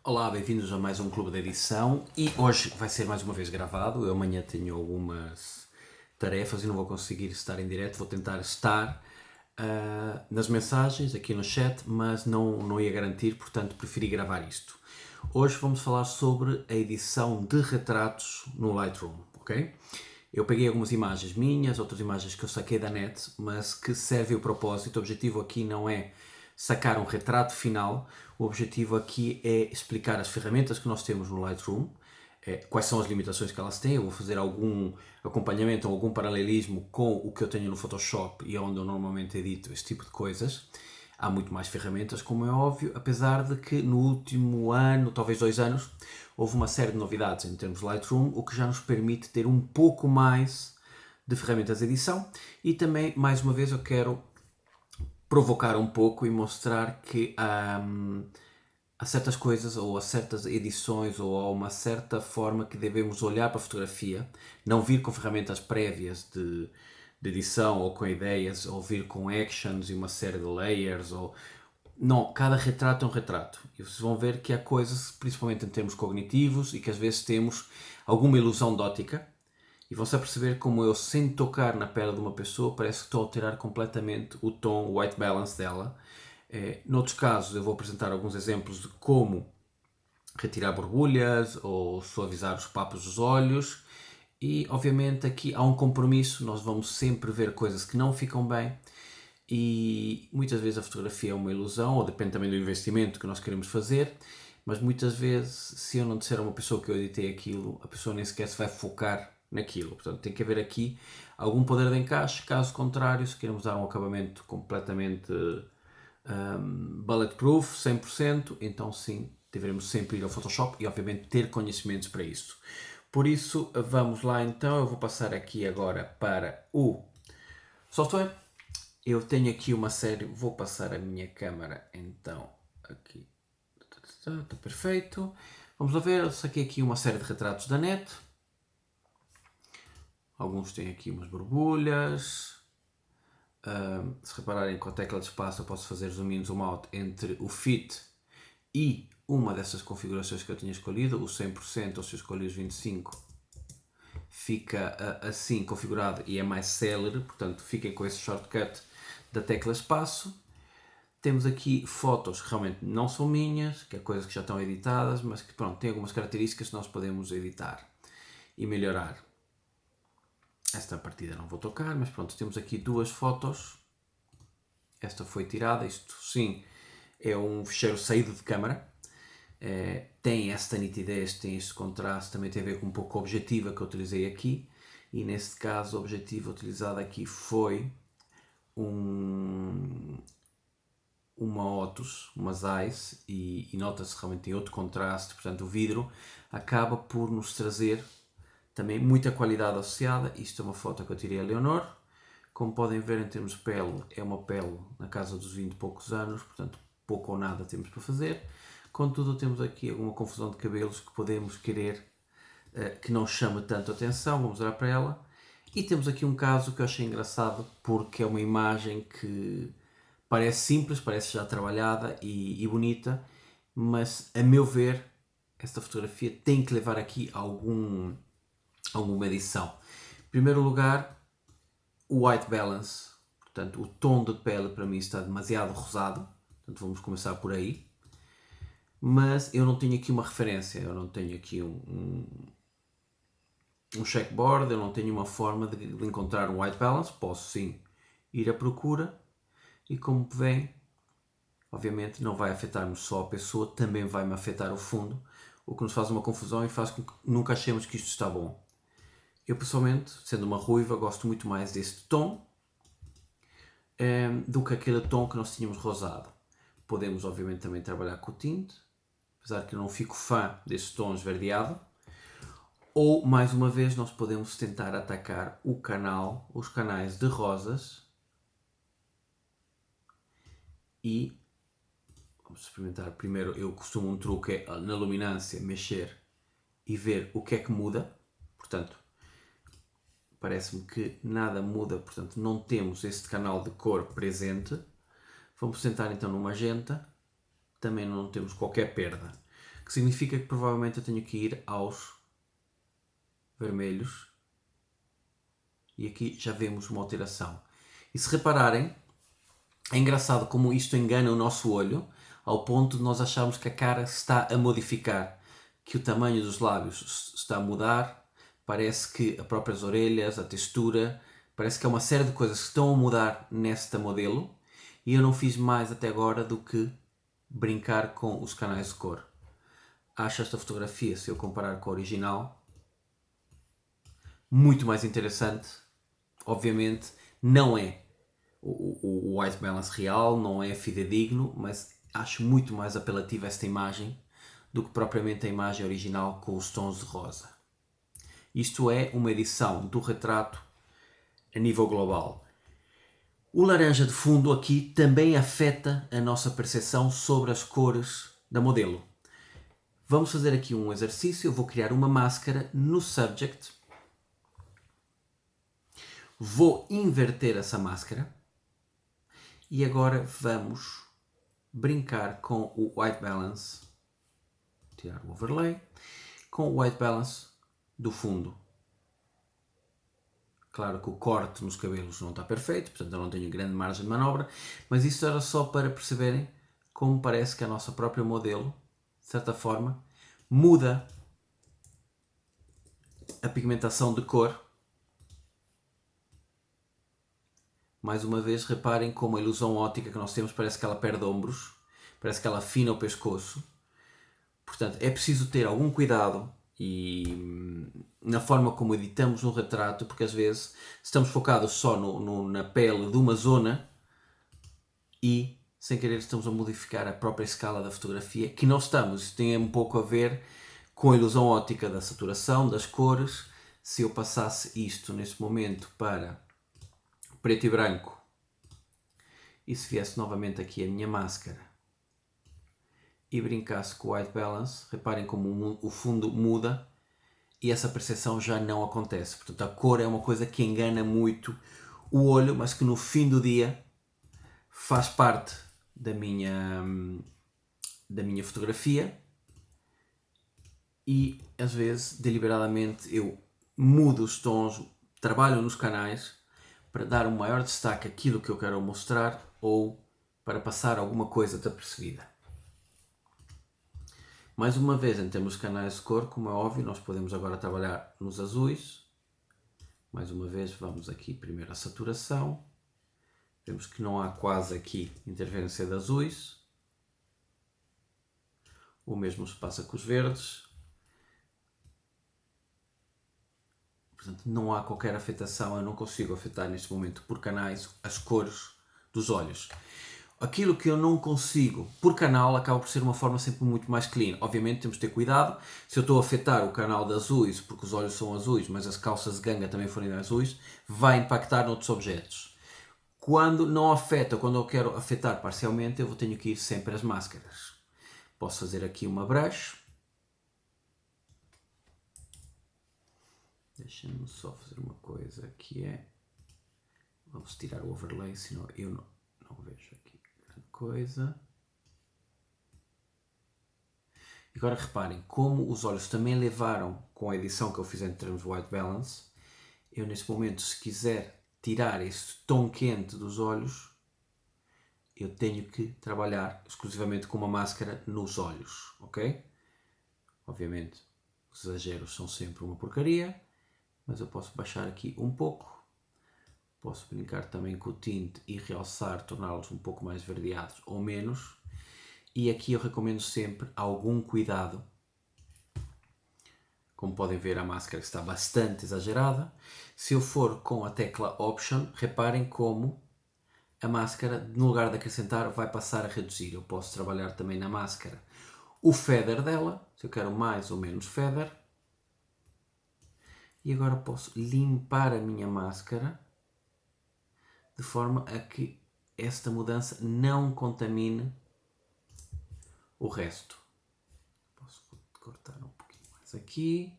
Olá, bem-vindos a mais um Clube de Edição e hoje vai ser mais uma vez gravado. Eu amanhã tenho algumas tarefas e não vou conseguir estar em direto. Vou tentar estar nas mensagens, aqui no chat, mas não ia garantir, portanto preferi gravar isto. Hoje vamos falar sobre a edição de retratos no Lightroom, ok? Eu peguei algumas imagens minhas, outras imagens que eu saquei da net, mas que servem o propósito. O objetivo aqui não é sacar um retrato final, o objetivo aqui é explicar as ferramentas que nós temos no Lightroom, quais são as limitações que elas têm. Eu vou fazer algum acompanhamento ou algum paralelismo com o que eu tenho no Photoshop e onde eu normalmente edito este tipo de coisas. Há muito mais ferramentas, como é óbvio, apesar de que no último ano, talvez 2 anos, houve uma série de novidades em termos de Lightroom, o que já nos permite ter um pouco mais de ferramentas de edição. E também, mais uma vez, eu quero provocar um pouco e mostrar que há certas coisas ou há certas edições ou há uma certa forma que devemos olhar para a fotografia, não vir com ferramentas prévias de edição ou com ideias, ou vir com actions e uma série de layers. Não, cada retrato é um retrato. E vocês vão ver que há coisas, principalmente em termos cognitivos, e que às vezes temos alguma ilusão de ótica. E vão-se a perceber como eu, sem tocar na pele de uma pessoa, parece que estou a alterar completamente o tom, o white balance dela. Noutros casos, eu vou apresentar alguns exemplos de como retirar borbulhas ou suavizar os papos dos olhos. E, obviamente, aqui há um compromisso. Nós vamos sempre ver coisas que não ficam bem. E muitas vezes a fotografia é uma ilusão, ou depende também do investimento que nós queremos fazer. Mas muitas vezes, se eu não disser a uma pessoa que eu editei aquilo, a pessoa nem sequer se vai focar naquilo. Portanto, tem que haver aqui algum poder de encaixe. Caso contrário, se queremos dar um acabamento completamente bulletproof, 100%, então sim, deveremos sempre ir ao Photoshop e obviamente ter conhecimentos para isso. Por isso, vamos lá então. Eu vou passar aqui agora para o software. Eu tenho aqui uma série, vou passar a minha câmera então aqui. Está perfeito. Vamos lá ver, eu saquei aqui uma série de retratos da net. Alguns têm aqui umas borbulhas. Se repararem com a tecla de espaço eu posso fazer zoom in, zoom out entre o fit e uma dessas configurações que eu tinha escolhido, o 100%, ou se eu escolhi os 25%, fica assim configurado e é mais célere, portanto fiquem com esse shortcut da tecla espaço. Temos aqui fotos que realmente não são minhas, que é coisas que já estão editadas, mas que pronto, têm algumas características que nós podemos editar e melhorar. Esta partida não vou tocar, mas pronto, temos aqui duas fotos. Esta foi tirada, isto sim é um ficheiro saído de câmara. Tem esta nitidez, tem este contraste, também tem a ver com um pouco a objetiva que eu utilizei aqui. E neste caso, o objetivo utilizado aqui foi uma Otus, uma Zeiss, e nota-se realmente tem outro contraste. Portanto, o vidro acaba por nos trazer também muita qualidade associada. Isto é uma foto que eu tirei a Leonor. Como podem ver, em termos de pele, é uma pele na casa dos 20 e poucos anos, portanto pouco ou nada temos para fazer. Contudo, temos aqui alguma confusão de cabelos que podemos querer que não chame tanto atenção. Vamos olhar para ela. E temos aqui um caso que eu achei engraçado, porque é uma imagem que parece simples, parece já trabalhada e bonita, mas a meu ver, esta fotografia tem que levar aqui alguma edição. Em primeiro lugar, o white balance, portanto o tom de pele para mim está demasiado rosado, portanto vamos começar por aí. Mas eu não tenho aqui uma referência, eu não tenho aqui um checkboard, eu não tenho uma forma de encontrar um white balance. Posso sim ir à procura e, como vem, obviamente não vai afetar-nos só a pessoa, também vai-me afetar o fundo, o que nos faz uma confusão e faz com que nunca achemos que isto está bom. Eu pessoalmente, sendo uma ruiva, gosto muito mais deste tom do que aquele tom que nós tínhamos rosado. Podemos obviamente também trabalhar com o tinte, apesar que eu não fico fã deste tom esverdeado. Ou, mais uma vez, nós podemos tentar atacar os canais de rosas e vamos experimentar. Primeiro, eu costumo um truque é na luminância mexer e ver o que é que muda. Portanto, parece-me que nada muda, portanto não temos este canal de cor presente. Vamos tentar então no magenta, também não temos qualquer perda. que significa que provavelmente eu tenho que ir aos vermelhos. E aqui já vemos uma alteração. E se repararem, é engraçado como isto engana o nosso olho, ao ponto de nós acharmos que a cara se está a modificar, que o tamanho dos lábios está a mudar, parece que as próprias orelhas, a textura, parece que há uma série de coisas que estão a mudar nesta modelo, e eu não fiz mais até agora do que brincar com os canais de cor. Acho esta fotografia, se eu comparar com a original, muito mais interessante. Obviamente não é o white balance real, não é fidedigno, mas acho muito mais apelativa esta imagem do que propriamente a imagem original com os tons de rosa. Isto é uma edição do retrato a nível global. O laranja de fundo aqui também afeta a nossa percepção sobre as cores da modelo. Vamos fazer aqui um exercício. Eu vou criar uma máscara no subject. Vou inverter essa máscara. E agora vamos brincar com o white balance. Tirar o overlay. Com o white balance do fundo. Claro que o corte nos cabelos não está perfeito, portanto eu não tenho grande margem de manobra, mas isso era só para perceberem como parece que a nossa própria modelo, de certa forma, muda a pigmentação de cor. Mais uma vez, reparem como a ilusão óptica que nós temos parece que ela perde ombros, parece que ela afina o pescoço. Portanto, é preciso ter algum cuidado e na forma como editamos um retrato, porque às vezes estamos focados só na pele de uma zona e sem querer estamos a modificar a própria escala da fotografia, que não estamos. Isso tem um pouco a ver com a ilusão óptica da saturação, das cores. Se eu passasse isto neste momento para preto e branco e se viesse novamente aqui a minha máscara e brincasse com o white balance, reparem como o fundo muda e essa percepção já não acontece. Portanto, a cor é uma coisa que engana muito o olho, mas que no fim do dia faz parte da minha fotografia e às vezes deliberadamente eu mudo os tons, trabalho nos canais para dar um maior destaque àquilo que eu quero mostrar ou para passar alguma coisa desapercebida. Mais uma vez, em termos de canais de cor, como é óbvio, nós podemos agora trabalhar nos azuis. Mais uma vez, vamos aqui primeiro à saturação. Vemos que não há quase aqui interferência de azuis. O mesmo se passa com os verdes. Portanto, não há qualquer afetação. Eu não consigo afetar neste momento por canais as cores dos olhos. Aquilo que eu não consigo por canal acaba por ser uma forma sempre muito mais clean. Obviamente temos de ter cuidado. Se eu estou a afetar o canal de azuis, porque os olhos são azuis, mas as calças de ganga também forem azuis, vai impactar noutros objetos. Quando não afeta, quando eu quero afetar parcialmente, eu tenho que ir sempre às máscaras. Posso fazer aqui uma brush. Deixa-me só fazer uma coisa que é... Vamos tirar o overlay, senão eu não vejo aqui grande coisa. Agora reparem, como os olhos também levaram com a edição que eu fiz em termos de white balance, eu neste momento, se quiser tirar este tom quente dos olhos, eu tenho que trabalhar exclusivamente com uma máscara nos olhos, ok? Obviamente, os exageros são sempre uma porcaria, mas eu posso baixar aqui um pouco. Posso brincar também com o tinte e realçar, torná-los um pouco mais verdeados ou menos. E aqui eu recomendo sempre algum cuidado. Como podem ver, a máscara está bastante exagerada. Se eu for com a tecla Option, reparem como a máscara, no lugar de acrescentar, vai passar a reduzir. Eu posso trabalhar também na máscara o feather dela, se eu quero mais ou menos feather. E agora posso limpar a minha máscara de forma a que esta mudança não contamine o resto. Posso cortar um pouquinho mais aqui.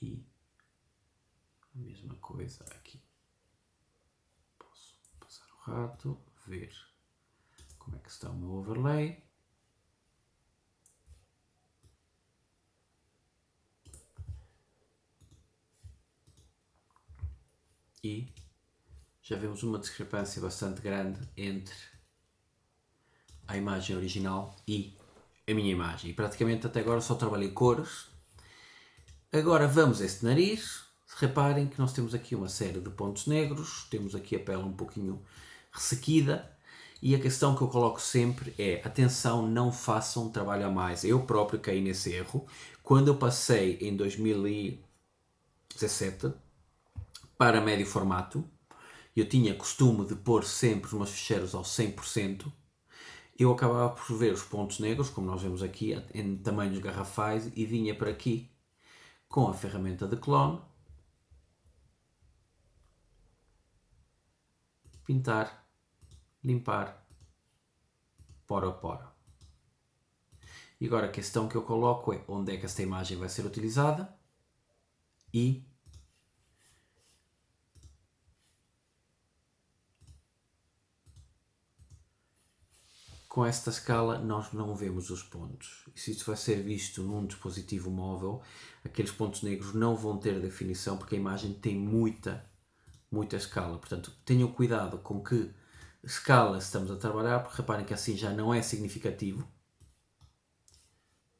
E a mesma coisa aqui. Posso passar o rato, ver como é que está o meu overlay. E já vemos uma discrepância bastante grande entre a imagem original e a minha imagem. E praticamente até agora só trabalhei cores. Agora vamos a este nariz. Reparem que nós temos aqui uma série de pontos negros, temos aqui a pele um pouquinho ressequida, e a questão que eu coloco sempre é: atenção, não façam trabalho a mais. Eu próprio caí nesse erro quando eu passei em 2017 para médio formato. Eu tinha costume de pôr sempre os meus ficheiros ao 100%. Eu acabava por ver os pontos negros, como nós vemos aqui, em tamanhos garrafais, e vinha para aqui com a ferramenta de clone, pintar, limpar, poro a poro. E agora a questão que eu coloco é: onde é que esta imagem vai ser utilizada? E com esta escala nós não vemos os pontos. E se isto vai ser visto num dispositivo móvel, aqueles pontos negros não vão ter definição porque a imagem tem muita escala. Portanto, tenham cuidado com que escala estamos a trabalhar, porque reparem que assim já não é significativo.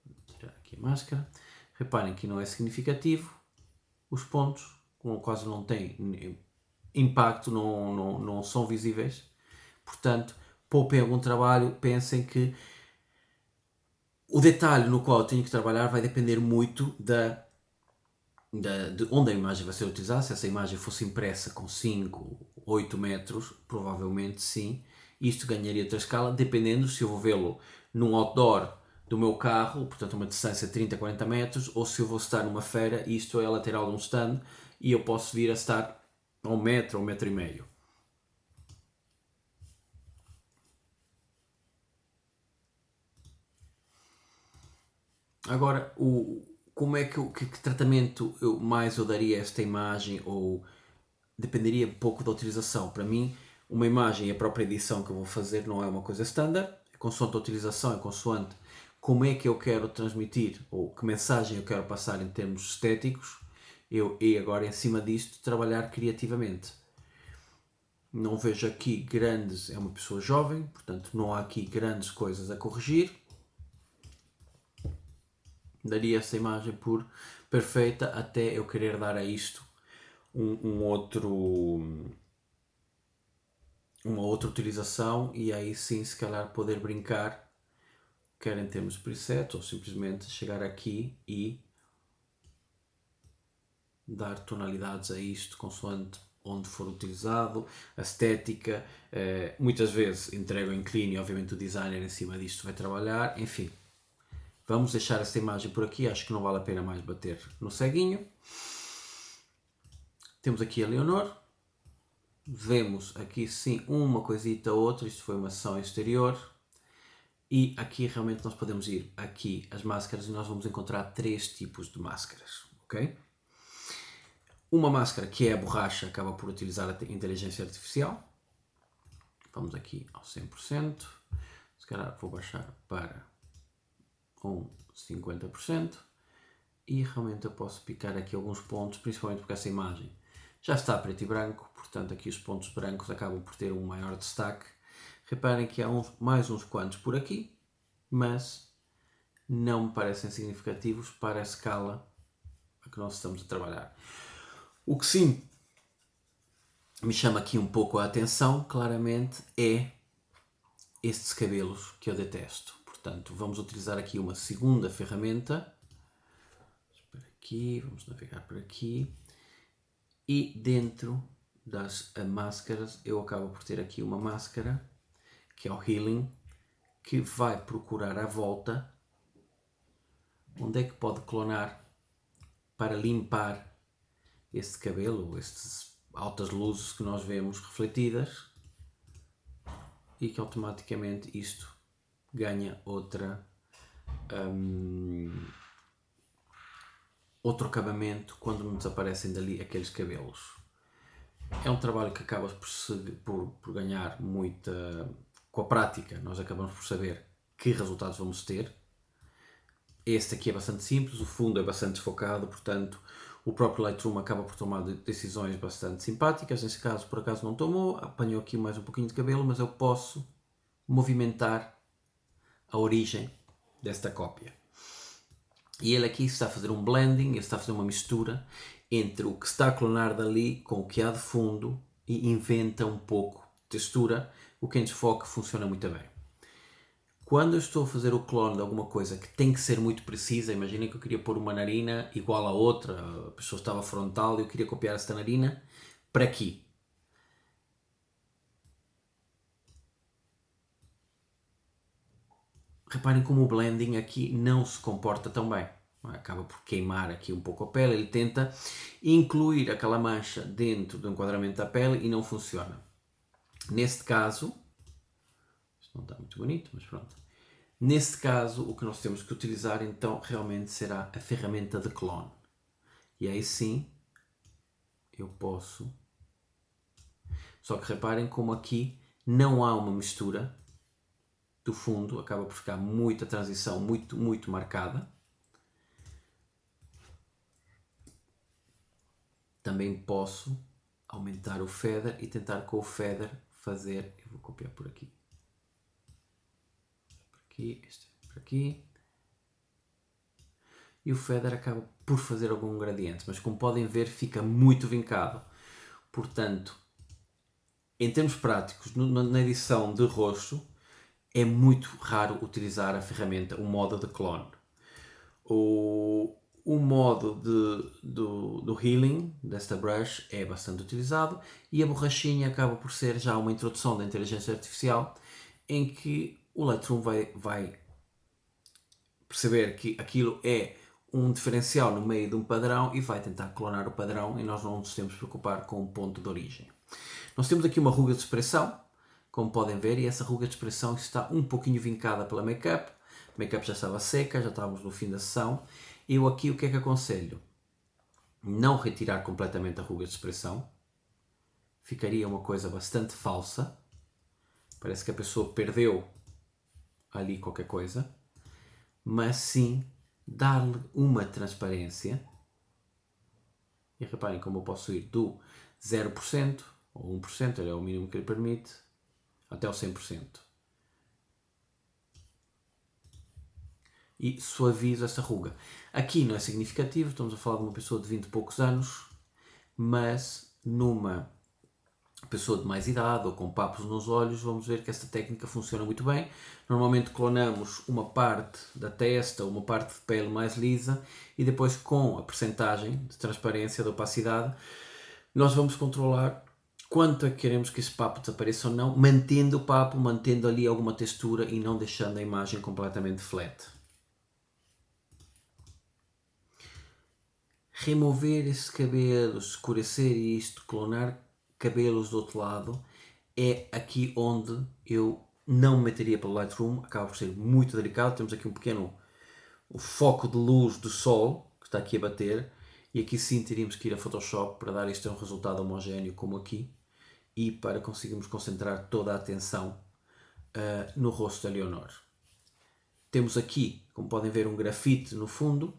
Vou tirar aqui a máscara. Reparem que não é significativo. Os pontos quase não têm impacto, não são visíveis. Portanto, poupem algum trabalho, pensem que o detalhe no qual eu tenho que trabalhar vai depender muito de onde a imagem vai ser utilizada. Se essa imagem fosse impressa com 5, 8 metros, provavelmente sim, isto ganharia outra escala, dependendo se eu vou vê-lo num outdoor do meu carro, portanto uma distância de 30, 40 metros, ou se eu vou estar numa feira, isto é a lateral de um stand, e eu posso vir a estar a 1 metro ou 1,5 metro. Agora, como é que tratamento mais eu daria a esta imagem, ou dependeria um pouco da utilização. Para mim, uma imagem e a própria edição que eu vou fazer não é uma coisa standard, é consoante a utilização, é consoante como é que eu quero transmitir, ou que mensagem eu quero passar em termos estéticos, e agora em cima disto trabalhar criativamente. Não vejo aqui grandes, é uma pessoa jovem, portanto não há aqui grandes coisas a corrigir. Daria essa imagem por perfeita até eu querer dar a isto uma outra utilização, e aí sim se calhar poder brincar, quer em termos de preset, ou simplesmente chegar aqui e dar tonalidades a isto consoante onde for utilizado, a estética. Muitas vezes entrego em clean e obviamente o designer em cima disto vai trabalhar. Enfim, vamos deixar esta imagem por aqui, acho que não vale a pena mais bater no ceguinho. Temos aqui a Leonor, vemos aqui sim uma coisita ou outra, isto foi uma sessão exterior, e aqui realmente nós podemos ir aqui as máscaras e nós vamos encontrar 3 tipos de máscaras, ok? Uma máscara que é a borracha, acaba por utilizar a inteligência artificial. Vamos aqui ao 100%, se calhar vou baixar para 50%, e realmente eu posso picar aqui alguns pontos, principalmente porque essa imagem já está preto e branco, portanto aqui os pontos brancos acabam por ter um maior destaque. Reparem que há mais uns quantos por aqui, mas não me parecem significativos para a escala a que nós estamos a trabalhar. O que sim me chama aqui um pouco a atenção, claramente, é estes cabelos que eu detesto. Portanto, vamos utilizar aqui uma segunda ferramenta. Espera aqui, vamos navegar por aqui. E dentro das máscaras, eu acabo por ter aqui uma máscara, que é o Healing, que vai procurar à volta onde é que pode clonar para limpar este cabelo, estas altas luzes que nós vemos refletidas, e que automaticamente isto ganha outro acabamento quando me desaparecem dali aqueles cabelos. É um trabalho que acaba por ganhar muita com a prática, nós acabamos por saber que resultados vamos ter. Este aqui é bastante simples, o fundo é bastante desfocado, portanto o próprio Lightroom acaba por tomar decisões bastante simpáticas. Neste caso, por acaso não tomou, apanhou aqui mais um pouquinho de cabelo, mas eu posso movimentar a origem desta cópia. E ele aqui está a fazer um blending, ele está a fazer uma mistura entre o que está a clonar dali com o que há de fundo e inventa um pouco de textura, o que em desfoque funciona muito bem. Quando eu estou a fazer o clone de alguma coisa que tem que ser muito precisa, imaginem que eu queria pôr uma narina igual a outra, a pessoa estava frontal e eu queria copiar esta narina para aqui. Reparem como o blending aqui não se comporta tão bem. Acaba por queimar aqui um pouco a pele, ele tenta incluir aquela mancha dentro do enquadramento da pele e não funciona. Neste caso, isto não está muito bonito, mas pronto. Neste caso, o que nós temos que utilizar então realmente será a ferramenta de clone. E aí sim, eu posso... Só que reparem como aqui não há uma mistura do fundo, acaba por ficar muita transição, muito marcada. Também posso aumentar o feather e tentar com o feather fazer... Eu vou copiar por aqui. Este por aqui. E o feather acaba por fazer algum gradiente, mas como podem ver fica muito vincado. Portanto, em termos práticos, na edição de rosto, é muito raro utilizar a ferramenta, o modo de clone. O modo do healing desta brush é bastante utilizado e a borrachinha acaba por ser já uma introdução da inteligência artificial em que o Lightroom vai perceber que aquilo é um diferencial no meio de um padrão e vai tentar clonar o padrão e nós não nos temos de preocupar com o ponto de origem. Nós temos aqui uma ruga de expressão, como podem ver, e essa ruga de expressão está um pouquinho vincada pela make-up. A make-up já estava seca, já estávamos no fim da sessão. Eu aqui o que é que aconselho? Não retirar completamente a ruga de expressão. Ficaria uma coisa bastante falsa. Parece que a pessoa perdeu ali qualquer coisa. Mas sim dar-lhe uma transparência. E reparem como eu posso ir do 0% ou 1%, ele é o mínimo que ele permite, até o 100%. E suavizo essa ruga. Aqui não é significativo, estamos a falar de uma pessoa de 20 e poucos anos, mas numa pessoa de mais idade ou com papos nos olhos, vamos ver que esta técnica funciona muito bem. Normalmente clonamos uma parte da testa ou uma parte de pele mais lisa e depois com a percentagem de transparência, de opacidade, nós vamos controlar quanto é que queremos que esse papo desapareça ou não, mantendo o papo, mantendo ali alguma textura e não deixando a imagem completamente flat. Remover esse cabelo, escurecer isto, clonar cabelos do outro lado, é aqui onde eu não me meteria pelo Lightroom, acaba por ser muito delicado. Temos aqui um pequeno foco de luz do sol que está aqui a bater e aqui sim teríamos que ir a Photoshop para dar isto um resultado homogéneo como aqui e para conseguirmos concentrar toda a atenção no rosto da Leonor. Temos aqui, como podem ver, um grafite no fundo.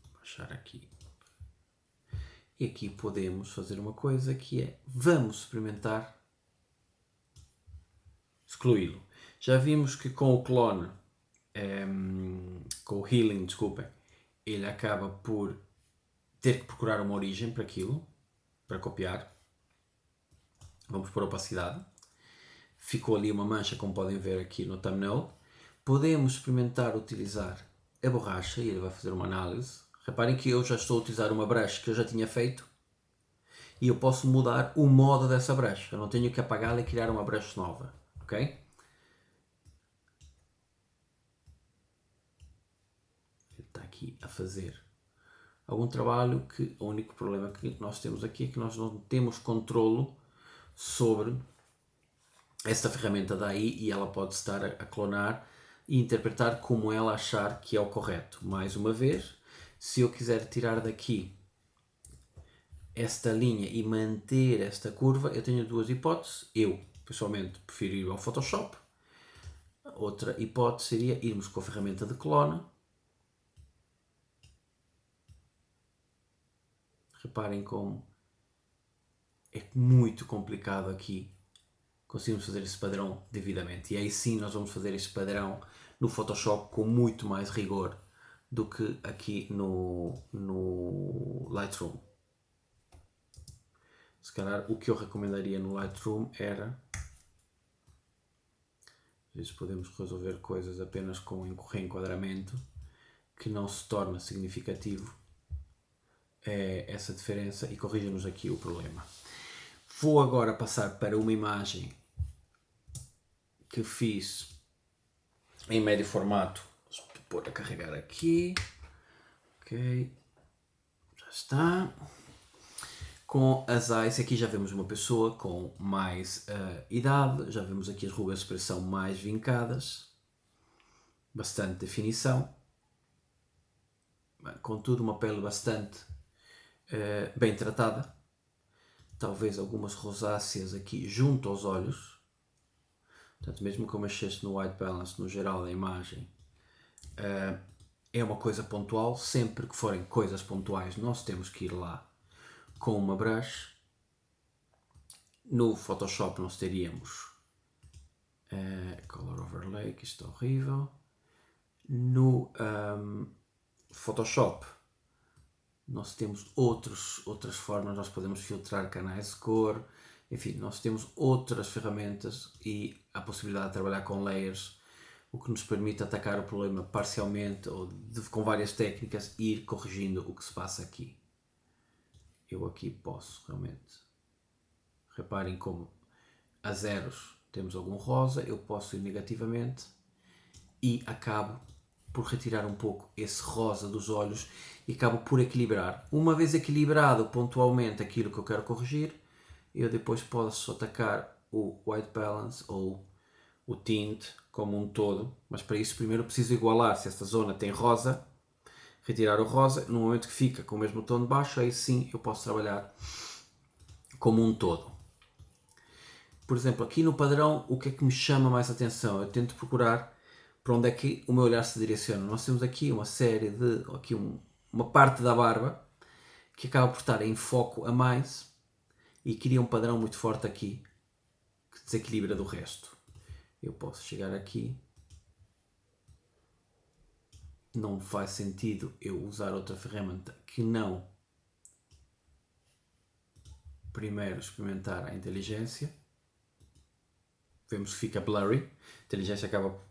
Vou baixar aqui. E aqui podemos fazer uma coisa que é, vamos experimentar excluí-lo. Já vimos que com o clone, com o healing, desculpem, ele acaba por ter que procurar uma origem para aquilo, para copiar. Vamos por opacidade. Ficou ali uma mancha, como podem ver aqui no thumbnail. Podemos experimentar utilizar a borracha e ele vai fazer uma análise. Reparem que eu já estou a utilizar uma brush que eu já tinha feito e eu posso mudar o modo dessa brush. Eu não tenho que apagá-la e criar uma brush nova, ok? Ele está aqui a fazer algum trabalho que o único problema que nós temos aqui é que nós não temos controlo sobre esta ferramenta daí e ela pode estar a clonar e interpretar como ela achar que é o correto. Mais uma vez, se eu quiser tirar daqui esta linha e manter esta curva, eu tenho duas hipóteses. Eu pessoalmente prefiro ir ao Photoshop. Outra hipótese seria irmos com a ferramenta de clone. Reparem como é muito complicado aqui conseguimos fazer esse padrão devidamente. E aí sim nós vamos fazer esse padrão no Photoshop com muito mais rigor do que aqui no Lightroom. Se calhar o que eu recomendaria no Lightroom era, às vezes podemos resolver coisas apenas com reenquadramento que não se torna significativo essa diferença e corrija-nos aqui o problema. Vou agora passar para uma imagem que fiz em médio formato. Vou pôr a carregar aqui. Ok. Já está. Com as eyes, aqui já vemos uma pessoa com mais idade. Já vemos aqui as rugas de expressão mais vincadas. Bastante definição. Contudo, uma pele bastante bem tratada. Talvez algumas rosáceas aqui junto aos olhos. Portanto, mesmo que eu mexesse no white balance no geral da imagem, é uma coisa pontual. Sempre que forem coisas pontuais, nós temos que ir lá com uma brush. No Photoshop nós teríamos Color Overlay, que isto é horrível. No Photoshop nós temos outras formas, nós podemos filtrar canais de cor, enfim, nós temos outras ferramentas e a possibilidade de trabalhar com layers, o que nos permite atacar o problema parcialmente ou com várias técnicas e ir corrigindo o que se passa aqui. Eu aqui posso realmente, reparem como a zeros temos algum rosa, eu posso ir negativamente e acabo por retirar um pouco esse rosa dos olhos e acabo por equilibrar. Uma vez equilibrado pontualmente aquilo que eu quero corrigir, eu depois posso atacar o white balance ou o tint como um todo, mas para isso primeiro eu preciso igualar. Se esta zona tem rosa, retirar o rosa, no momento que fica com o mesmo tom de baixo, aí sim eu posso trabalhar como um todo. Por exemplo, aqui no padrão, o que é que me chama mais atenção? Eu tento procurar para onde é que o meu olhar se direciona. Nós temos aqui uma série de, uma parte da barba que acaba por estar em foco a mais e cria um padrão muito forte aqui que desequilibra do resto. Eu posso chegar aqui, não faz sentido eu usar outra ferramenta que não primeiro experimentar a inteligência. Vemos que fica blurry, a inteligência acaba por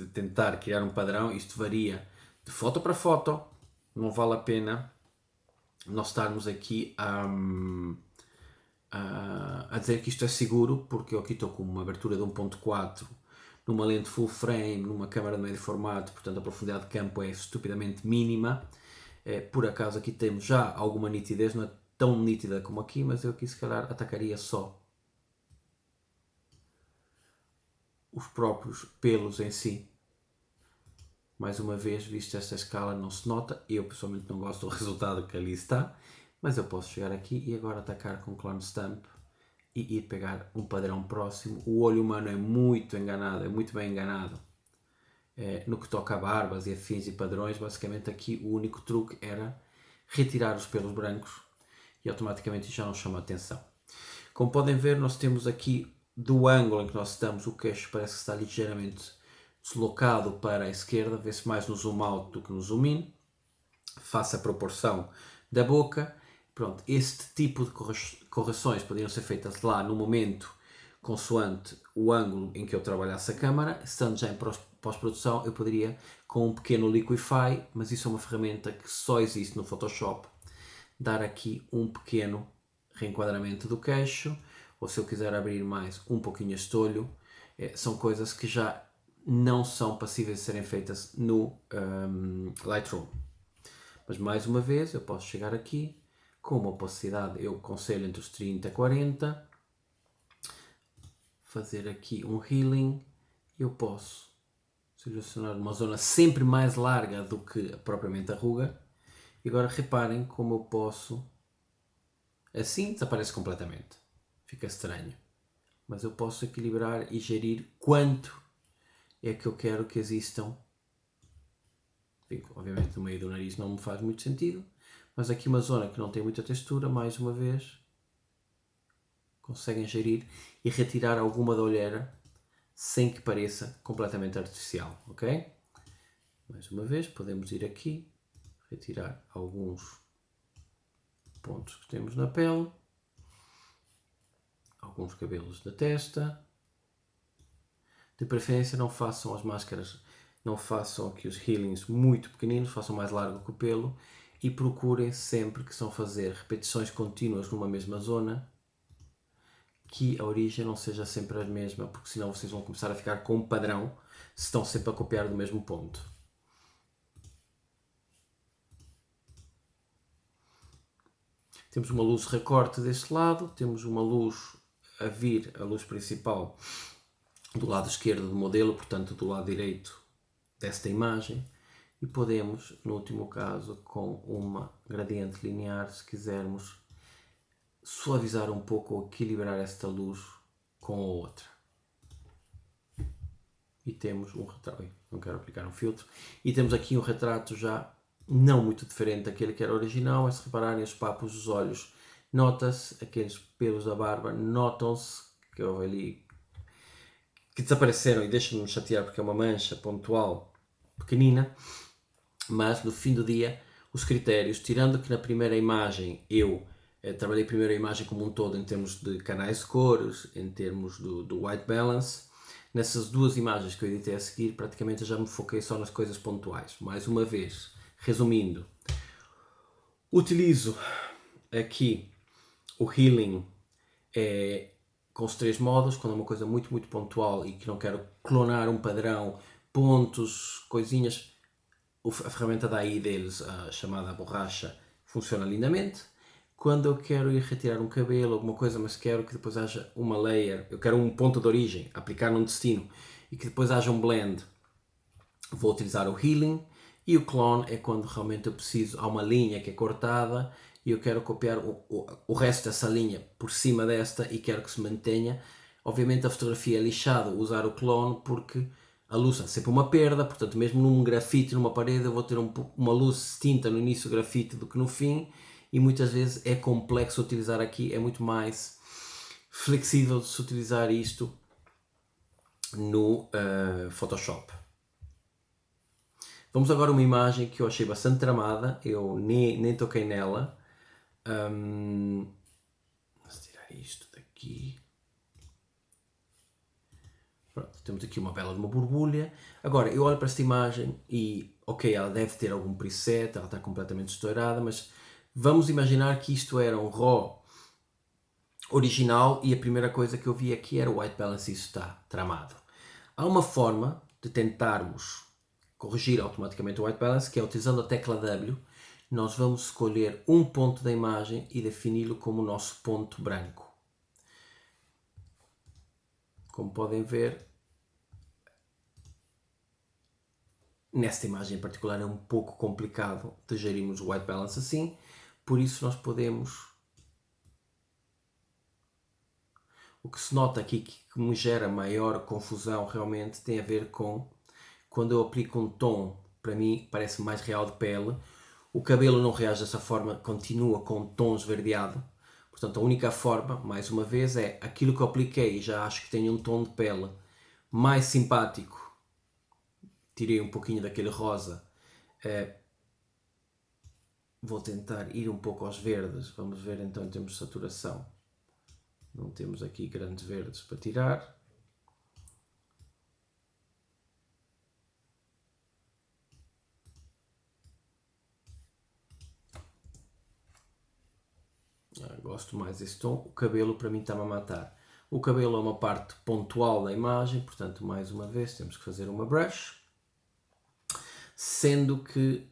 tentar criar um padrão, isto varia de foto para foto, não vale a pena nós estarmos aqui a dizer que isto é seguro, porque eu aqui estou com uma abertura de 1.4 numa lente full frame, numa câmera de médio formato, portanto a profundidade de campo é estupidamente mínima. Por acaso aqui temos já alguma nitidez, não é tão nítida como aqui, mas eu aqui se calhar atacaria só os próprios pelos em si. Mais uma vez, visto esta escala, não se nota. Eu pessoalmente não gosto do resultado que ali está, mas eu posso chegar aqui e agora atacar com Clone Stamp e ir pegar um padrão próximo. O olho humano é muito enganado, é muito bem enganado no que toca a barbas e afins e padrões. Basicamente aqui o único truque era retirar os pelos brancos e automaticamente já não chama a atenção. Como podem ver, nós temos aqui, do ângulo em que nós estamos, o queixo parece que está ligeiramente deslocado para a esquerda, vê-se mais no zoom out do que no zoom in, face à proporção da boca. Pronto, este tipo de correções poderiam ser feitas lá no momento, consoante o ângulo em que eu trabalhasse a câmara. Estando já em pós-produção, eu poderia, com um pequeno Liquify, mas isso é uma ferramenta que só existe no Photoshop, dar aqui um pequeno reenquadramento do queixo, ou se eu quiser abrir mais um pouquinho este olho. São coisas que já não são passíveis de serem feitas no Lightroom. Mas mais uma vez eu posso chegar aqui com uma opacidade, eu aconselho entre os 30 e 40, fazer aqui um healing. Eu posso selecionar uma zona sempre mais larga do que propriamente a ruga. E agora reparem como eu posso, assim desaparece completamente, fica estranho. mas eu posso equilibrar e gerir quanto é que eu quero que existam. Obviamente no meio do nariz não me faz muito sentido, mas aqui uma zona que não tem muita textura, mais uma vez, conseguem gerir e retirar alguma da olheira sem que pareça completamente artificial, ok? Mais uma vez, podemos ir aqui, retirar alguns pontos que temos na pele, alguns cabelos da testa. De preferência não façam as máscaras, não façam aqui os healings muito pequeninos, façam mais largo que o pelo e procurem sempre que estão a fazer repetições contínuas numa mesma zona que a origem não seja sempre a mesma, porque senão vocês vão começar a ficar com um padrão se estão sempre a copiar do mesmo ponto. Temos uma luz recorte deste lado, temos uma luz a vir, a luz principal, do lado esquerdo do modelo, portanto do lado direito desta imagem, e podemos, no último caso, com uma gradiente linear, se quisermos, suavizar um pouco ou equilibrar esta luz com a outra. E temos um retrato, não quero aplicar um filtro, e temos aqui um retrato já não muito diferente daquele que era original, mas se repararem os papos dos olhos, nota-se aqueles pelos da barba, notam-se que houve ali, que desapareceram, e deixam-me chatear porque é uma mancha pontual pequenina, mas no fim do dia os critérios, tirando que na primeira imagem eu trabalhei primeiro a imagem como um todo em termos de canais de cores, em termos do white balance, nessas duas imagens que eu editei a seguir praticamente eu já me foquei só nas coisas pontuais. Mais uma vez, resumindo, utilizo aqui o healing com os 3 modos, quando é uma coisa muito, muito pontual e que não quero clonar um padrão, pontos, coisinhas, a ferramenta daí deles, a chamada borracha, funciona lindamente. Quando eu quero ir retirar um cabelo, alguma coisa, mas quero que depois haja uma layer, eu quero um ponto de origem, aplicar num destino, e que depois haja um blend, vou utilizar o healing. E o clone é quando realmente eu preciso, há uma linha que é cortada e eu quero copiar o resto dessa linha por cima desta e quero que se mantenha. Obviamente a fotografia é lixado usar o clone porque a luz é sempre uma perda, portanto mesmo num grafite numa parede eu vou ter uma luz distinta no início do grafite do que no fim, e muitas vezes é complexo utilizar aqui, é muito mais flexível de se utilizar isto no Photoshop. Vamos agora a uma imagem que eu achei bastante tramada, eu nem toquei nela. Vamos tirar isto daqui. Pronto, temos aqui uma bela de uma borbulha. Agora, eu olho para esta imagem e, ok, ela deve ter algum preset, ela está completamente estourada, mas vamos imaginar que isto era um RAW original e a primeira coisa que eu vi aqui era o white balance e isso está tramado. Há uma forma de tentarmos corrigir automaticamente o white balance, que é utilizando a tecla W, nós vamos escolher um ponto da imagem e defini-lo como o nosso ponto branco. Como podem ver, nesta imagem em particular é um pouco complicado de gerirmos o white balance assim, por isso nós podemos... O que se nota aqui que me gera maior confusão realmente tem a ver com quando eu aplico um tom, para mim parece mais real de pele, o cabelo não reage dessa forma, continua com tom esverdeado. Portanto, a única forma, mais uma vez, é aquilo que eu apliquei, já acho que tem um tom de pele mais simpático. Tirei um pouquinho daquele rosa. Vou tentar ir um pouco aos verdes. Vamos ver então em termos de saturação. Não temos aqui grandes verdes para tirar. Gosto mais desse tom. O cabelo para mim está-me a matar. O cabelo é uma parte pontual da imagem, portanto, mais uma vez, temos que fazer uma brush. Sendo que,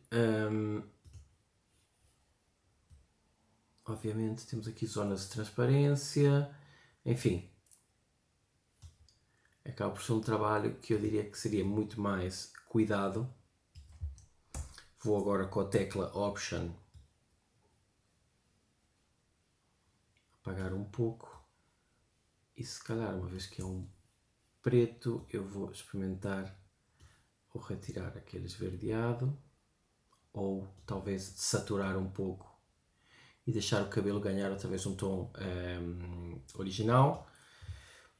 obviamente, temos aqui zonas de transparência, enfim. Acaba por ser um trabalho que eu diria que seria muito mais cuidado. Vou agora com a tecla Option apagar um pouco E se calhar, uma vez que é um preto, eu vou experimentar ou retirar aquele esverdeado, ou talvez saturar um pouco e deixar o cabelo ganhar outra vez um tom original,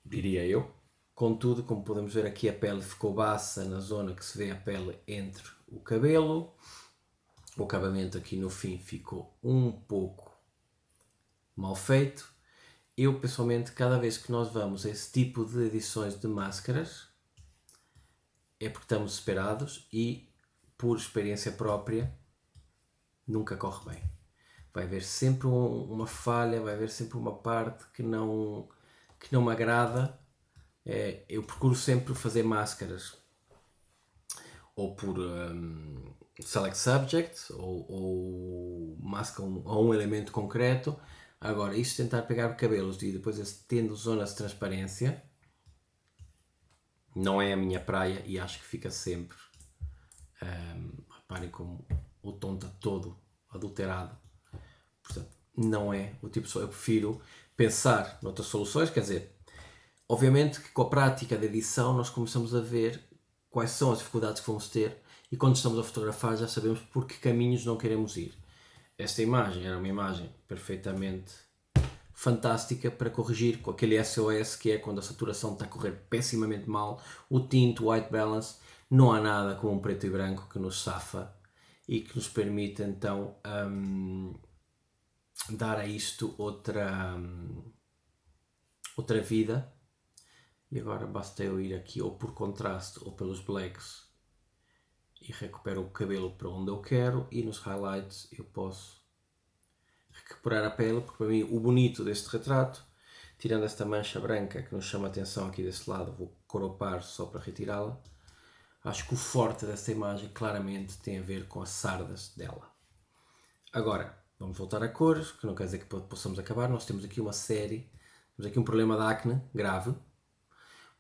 diria eu. Contudo, como podemos ver aqui, a pele ficou baça na zona que se vê a pele entre o cabelo. O acabamento aqui no fim ficou um pouco mal feito. Eu, pessoalmente, cada vez que nós vamos a esse tipo de edições de máscaras, é porque estamos desesperados e, por experiência própria, nunca corre bem. Vai haver sempre uma falha, vai haver sempre uma parte que não me agrada. Eu procuro sempre fazer máscaras ou por select subject ou máscara a um elemento concreto. Agora, isto tentar pegar cabelos e depois tendo zonas de transparência não é a minha praia e acho que fica sempre. Reparem como o tom está todo adulterado. Portanto, não é o tipo de solução. Eu prefiro pensar noutras soluções, quer dizer, obviamente que com a prática da edição nós começamos a ver quais são as dificuldades que vamos ter e quando estamos a fotografar já sabemos por que caminhos não queremos ir. Esta imagem era uma imagem perfeitamente fantástica para corrigir com aquele SOS que é quando a saturação está a correr pessimamente mal, o tint, o white balance, não há nada como um preto e branco que nos safa e que nos permite então dar a isto outra vida. E agora basta eu ir aqui ou por contraste ou pelos blacks e recupero o cabelo para onde eu quero, e nos highlights eu posso recuperar a pele, porque para mim o bonito deste retrato, tirando esta mancha branca que nos chama a atenção aqui deste lado, vou coropar só para retirá-la, acho que o forte desta imagem claramente tem a ver com as sardas dela. Agora, vamos voltar a cores, que não quer dizer que possamos acabar, nós temos aqui uma série, temos aqui um problema de acne grave,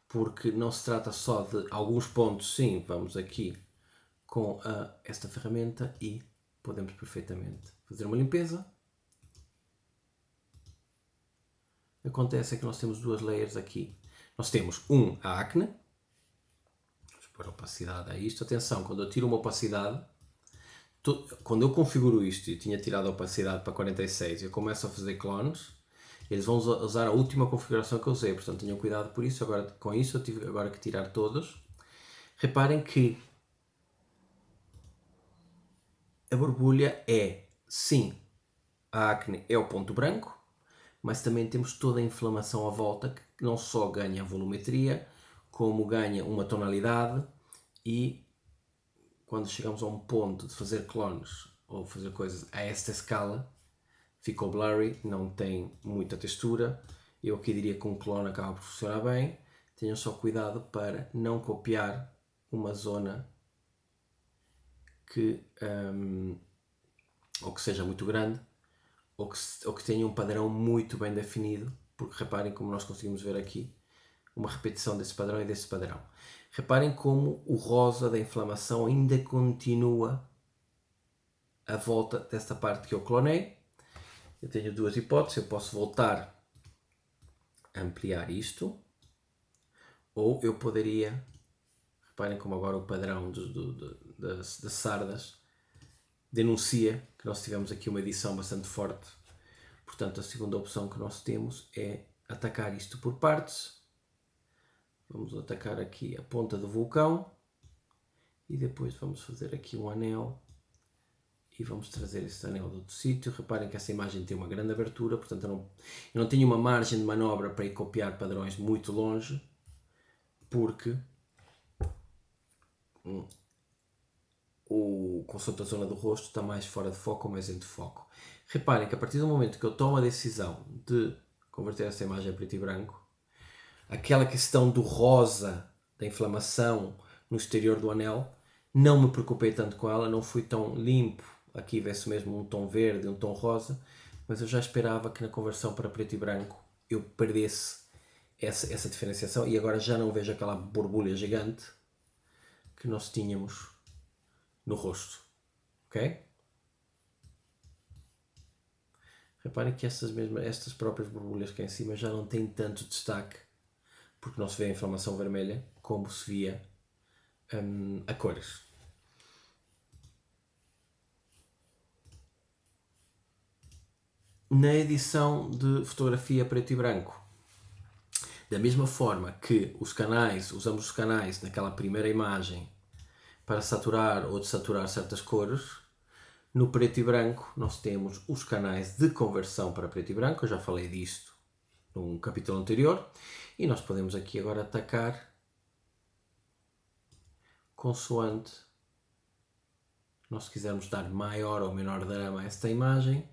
porque não se trata só de alguns pontos, sim, vamos aqui com esta ferramenta e podemos perfeitamente fazer uma limpeza. Acontece é que nós temos duas layers aqui. Nós temos a acne, vamos pôr a opacidade a isto, atenção, quando eu tiro uma opacidade, quando eu configuro isto e tinha tirado a opacidade para 46 e eu começo a fazer clones, eles vão usar a última configuração que eu usei, portanto tenham cuidado por isso. Agora, com isso eu tive agora que tirar todos. Reparem que a borbulha é, sim, a acne é o ponto branco, mas também temos toda a inflamação à volta que não só ganha volumetria, como ganha uma tonalidade, e quando chegamos a um ponto de fazer clones ou fazer coisas a esta escala, ficou blurry, não tem muita textura. Eu aqui diria que um clone acaba por funcionar bem. Tenham só cuidado para não copiar uma zona que ou que seja muito grande ou que tenha um padrão muito bem definido, porque reparem como nós conseguimos ver aqui uma repetição desse padrão e desse padrão. Reparem como o rosa da inflamação ainda continua à volta desta parte que eu clonei. Eu tenho duas hipóteses, eu posso voltar a ampliar isto, ou eu poderia, reparem como agora o padrão das sardas denuncia que nós tivemos aqui uma edição bastante forte. Portanto, a segunda opção que nós temos é atacar isto por partes. Vamos atacar aqui a ponta do vulcão e depois vamos fazer aqui um anel e vamos trazer esse anel de outro sítio. Reparem que essa imagem tem uma grande abertura, portanto eu não tenho uma margem de manobra para ir copiar padrões muito longe, porque o conceito da zona do rosto está mais fora de foco ou mais dentro de foco. Reparem que a partir do momento que eu tomo a decisão de converter essa imagem a preto e branco, aquela questão do rosa, da inflamação no exterior do anel, não me preocupei tanto com ela, não fui tão limpo. Aqui vê-se mesmo um tom verde, um tom rosa, mas eu já esperava que na conversão para preto e branco eu perdesse essa diferenciação e agora já não vejo aquela borbulha gigante que nós tínhamos no rosto. Ok? Reparem que estas próprias borbulhas cá em cima já não têm tanto destaque, porque não se vê a informação vermelha como se via a cores. Na edição de fotografia preto e branco, da mesma forma que usamos os canais naquela primeira imagem para saturar ou desaturar certas cores, no preto e branco nós temos os canais de conversão para preto e branco, eu já falei disto num capítulo anterior, e nós podemos aqui agora atacar consoante nós quisermos dar maior ou menor drama a esta imagem,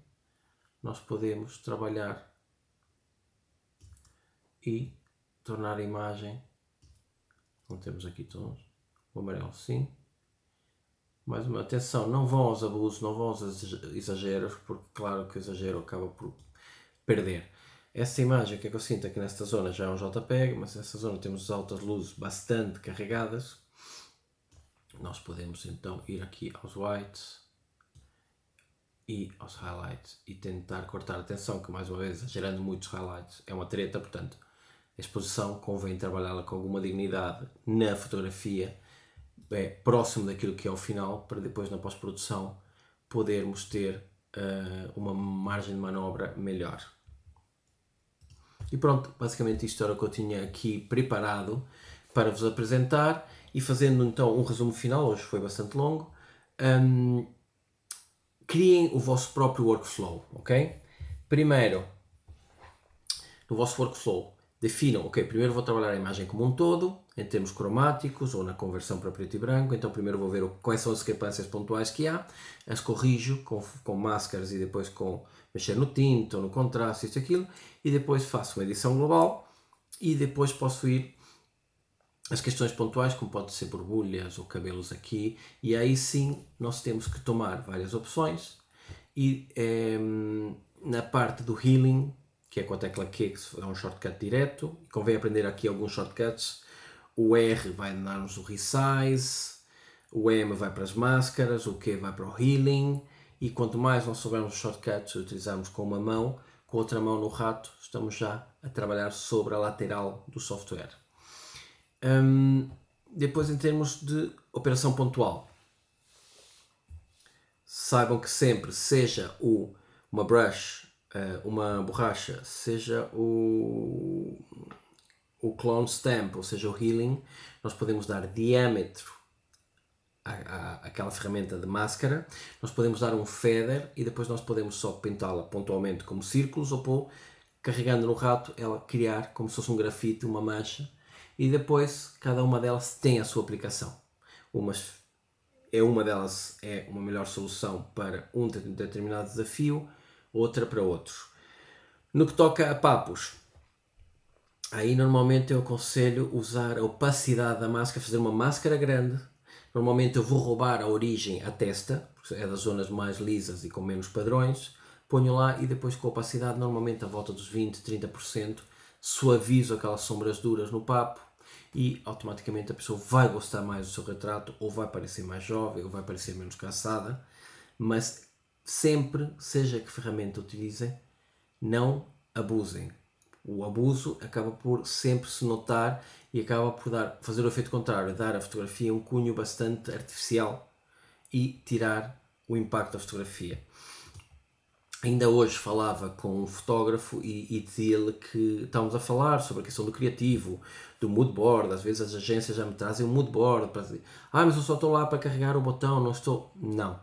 nós podemos trabalhar e tornar a imagem, não temos aqui tons, o amarelo sim, mais uma atenção, não vão aos abusos, não vão aos exageros, porque claro que o exagero acaba por perder. Essa imagem, o que é que eu sinto aqui nesta zona já é um JPEG, mas nessa zona temos altas luzes bastante carregadas. Nós podemos então ir aqui aos whites e aos highlights e tentar cortar. Atenção que, mais uma vez, gerando muitos highlights é uma treta, portanto a exposição convém trabalhá-la com alguma dignidade na fotografia, próximo daquilo que é o final, para depois na pós-produção podermos ter uma margem de manobra melhor. E pronto, basicamente isto era o que eu tinha aqui preparado para vos apresentar, e fazendo então um resumo final, hoje foi bastante longo. Criem o vosso próprio workflow, ok? Primeiro, no vosso workflow, definam, ok, primeiro vou trabalhar a imagem como um todo, em termos cromáticos ou na conversão para preto e branco, então primeiro vou ver quais são as discrepâncias pontuais que há, as corrijo com máscaras e depois com mexer no tinte ou no contraste, isto e aquilo, e depois faço uma edição global e depois posso ir as questões pontuais, como pode ser borbulhas ou cabelos aqui, e aí sim nós temos que tomar várias opções, e na parte do healing, que é com a tecla Q, que é um shortcut direto, convém aprender aqui alguns shortcuts. O R vai dar-nos o resize, o M vai para as máscaras, o Q vai para o healing, e quanto mais nós soubermos os shortcuts, utilizarmos com uma mão, com a outra mão no rato, estamos já a trabalhar sobre a lateral do software. Depois, em termos de operação pontual, saibam que sempre, seja uma brush, uma borracha, seja o clone stamp, ou seja o healing, nós podemos dar diâmetro àquela ferramenta de máscara, nós podemos dar um feather e depois nós podemos só pintá-la pontualmente como círculos, ou pôr, carregando no rato, ela criar como se fosse um grafite, uma mancha, e depois cada uma delas tem a sua aplicação. Uma delas é uma melhor solução para um determinado desafio, outra para outros. No que toca a papos, aí normalmente eu aconselho usar a opacidade da máscara, fazer uma máscara grande. Normalmente eu vou roubar a origem à testa, porque é das zonas mais lisas e com menos padrões, ponho lá e depois com a opacidade normalmente à volta dos 20, 30%, suavizo aquelas sombras duras no papo e automaticamente a pessoa vai gostar mais do seu retrato, ou vai parecer mais jovem, ou vai parecer menos cansada, mas sempre, seja que ferramenta utilizem, não abusem. O abuso acaba por sempre se notar e acaba por fazer o efeito contrário, dar à fotografia um cunho bastante artificial e tirar o impacto da fotografia. Ainda hoje falava com um fotógrafo e dizia-lhe que estávamos a falar sobre a questão do criativo, do mood board. Às vezes as agências já me trazem um mood board para dizer, mas eu só estou lá para carregar o botão, não estou... Não.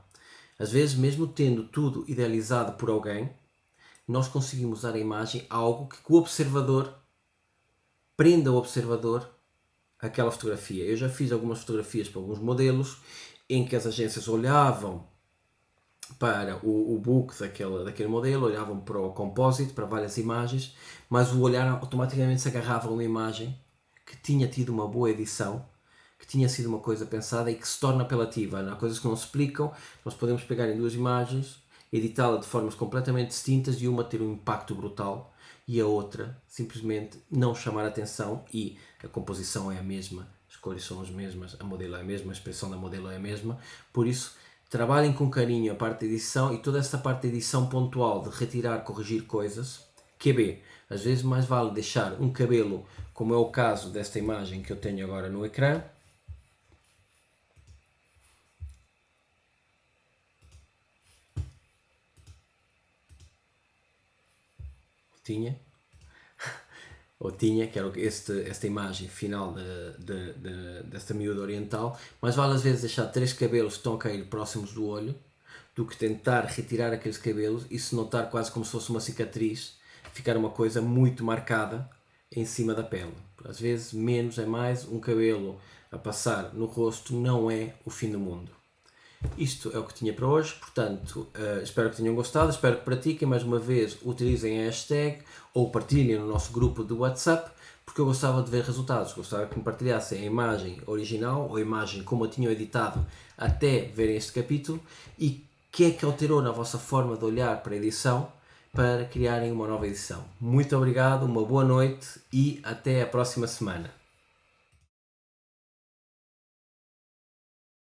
Às vezes, mesmo tendo tudo idealizado por alguém, nós conseguimos dar à imagem algo que o observador prenda o observador àquela fotografia. Eu já fiz algumas fotografias para alguns modelos em que as agências olhavam para o book daquele modelo, olhavam para o composite, para várias imagens, mas o olhar automaticamente se agarrava a uma imagem que tinha tido uma boa edição, que tinha sido uma coisa pensada e que se torna apelativa. Há coisas que não se explicam, nós podemos pegar em duas imagens, editá-la de formas completamente distintas e uma ter um impacto brutal e a outra simplesmente não chamar a atenção, e a composição é a mesma, as cores são as mesmas, a modelo é a mesma, a expressão da modelo é a mesma, por isso trabalhem com carinho a parte de edição e toda essa parte de edição pontual, de retirar, corrigir coisas. QB, às vezes mais vale deixar um cabelo, como é o caso desta imagem que eu tenho agora no ecrã. Tinha, que era esta imagem final desta miúda oriental, mas vale às vezes deixar 3 cabelos que estão a cair próximos do olho, do que tentar retirar aqueles cabelos e se notar quase como se fosse uma cicatriz, ficar uma coisa muito marcada em cima da pele. Às vezes menos é mais, um cabelo a passar no rosto não é o fim do mundo. Isto é o que tinha para hoje, portanto, espero que tenham gostado, espero que pratiquem, mais uma vez utilizem a hashtag ou partilhem no nosso grupo do WhatsApp, porque eu gostava de ver resultados, gostava que me partilhassem a imagem original ou a imagem como a tinham editado até verem este capítulo e o que é que alterou na vossa forma de olhar para a edição para criarem uma nova edição. Muito obrigado, uma boa noite e até a próxima semana.